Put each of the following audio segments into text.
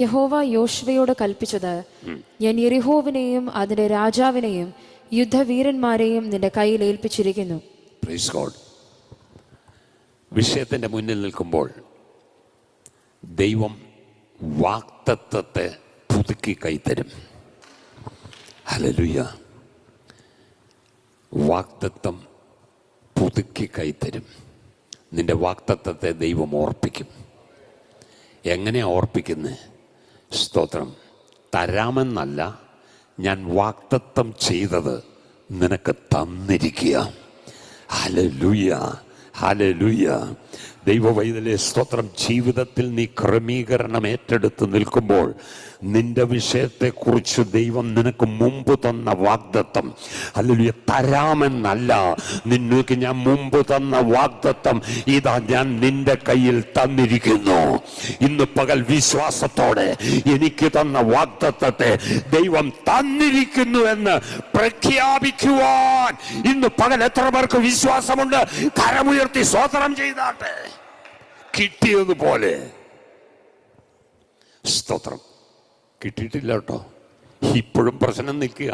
യഹോവ യോശുവയോട് കൽപ്പിച്ചത്, ഞാൻ യെരിഹോവിനെയും അതിന്റെ രാജാവിനെയും യുദ്ധവീരന്മാരെയും നിന്റെ കയ്യിൽ ഏൽപ്പിച്ചിരിക്കുന്നു. Praise God. വിഷയത്തിന്റെ മുന്നിൽ നിൽക്കുമ്പോൾ ദൈവം വാഗ്ദത്തത്തെ പുതുക്കി കൈത്തരും. ഹല്ലേലൂയ. വാഗ്ദത്തം പുതുക്കി കൈത്തരും. നിന്റെ വാഗ്ദത്തത്തെ ദൈവം ഓർപ്പിക്കും. എങ്ങനെയാ ഓർപ്പിക്കുന്നത്? സ്തോത്രം. തരാമെന്നല്ല, ഞാൻ വാഗ്ദത്തം ചെയ്തത് നിനക്ക് തന്നിരിക്കുക. Hallelujah, hallelujah. ദൈവവൈതലേ സ്തോത്രം. ജീവിതത്തിൽ നീ ക്രമീകരണം ഏറ്റെടുത്ത് നിൽക്കുമ്പോൾ നിന്റെ വിഷയത്തെക്കുറിച്ച് ദൈവം നിനക്ക് മുമ്പ് തന്ന വാഗ്ദത്തം, ഹല്ലേലൂയ, തരാമെന്നല്ല, നിനക്ക് ഞാൻ മുമ്പ് തന്ന വാഗ്ദത്തം ഇതാ ഞാൻ നിന്റെ കയ്യിൽ തന്നിരിക്കുന്നു. ഇന്ന് പകൽ വിശ്വാസത്തോടെ എനിക്ക് തന്ന വാഗ്ദത്തത്തെ ദൈവം തന്നിരിക്കുന്നു എന്ന് പ്രഖ്യാപിക്കുവാൻ ഇന്ന് പകൽ എത്ര പേർക്ക് വിശ്വാസമുണ്ട്? കരമുയർത്തി സ്തോത്രം ചെയ്താട്ടെ. കിട്ടിയതുപോലെ സ്തോത്രം. കിട്ടിയിട്ടില്ല കേട്ടോ. ഇപ്പോഴും പ്രശ്നം നിൽക്കുക.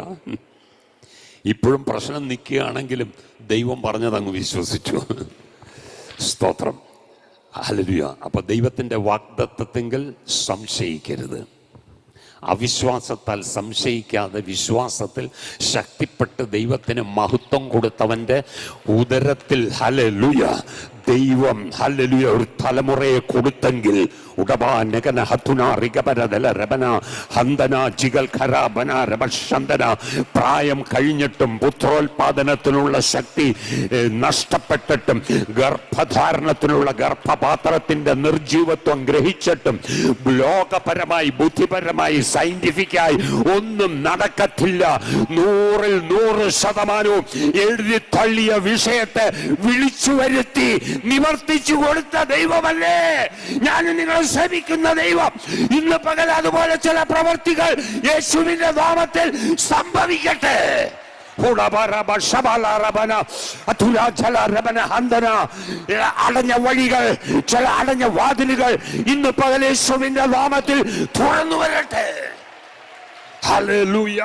ഇപ്പോഴും പ്രശ്നം നിൽക്കുകയാണെങ്കിലും ദൈവം പറഞ്ഞതങ്ങ് വിശ്വസിച്ചു. സ്തോത്രം. ഹല്ലേലൂയ. അപ്പൊ ദൈവത്തിന്റെ വാഗ്ദത്തത്തെങ്കിൽ സംശയിക്കരുത്. അവിശ്വാസത്താൽ സംശയിക്കാതെ വിശ്വാസത്തിൽ ശക്തിപ്പെട്ട് ദൈവത്തിന് മഹത്വം കൊടുത്തവന്റെ ഉദരത്തിൽ ഹല്ലേലൂയ ദൈവം ഹല്ലേലൂയ ഒരു തലമുറയെ കൊടുത്തെങ്കിൽ പ്രായം കഴിഞ്ഞിട്ടും പുത്രോത്പാദനത്തിനുള്ള ശക്തി നഷ്ടപ്പെട്ടിട്ടും ഗർഭധാരണത്തിനുള്ള ഗർഭപാത്രത്തിന്റെ നിർജീവത്വം ഗ്രഹിച്ചിട്ടും ലോകപരമായി ബുദ്ധിപരമായി സയന്റിഫിക്കായി ഒന്നും നടക്കത്തില്ല. 100% എഴുതി തള്ളിയ വിഷയത്തെ വിളിച്ചു വരുത്തി നിവർത്തിച്ചു കൊടുത്ത ദൈവമല്ലേ ഞാൻ നിങ്ങളെ സേവിക്കുന്ന ദൈവം. ഇന്ന് പകൽ അതുപോലെ ചില പ്രവർത്തികൾ യേശുവിന്റെ നാമത്തിൽ സംഭവിക്കട്ടെ. അടഞ്ഞ വഴികൾ, ചില അടഞ്ഞ വാതിലുകൾ ഇന്ന് പകൽ യേശുവിന്റെ നാമത്തിൽ തുറന്നു വരട്ടെ. ഹല്ലേലൂയ.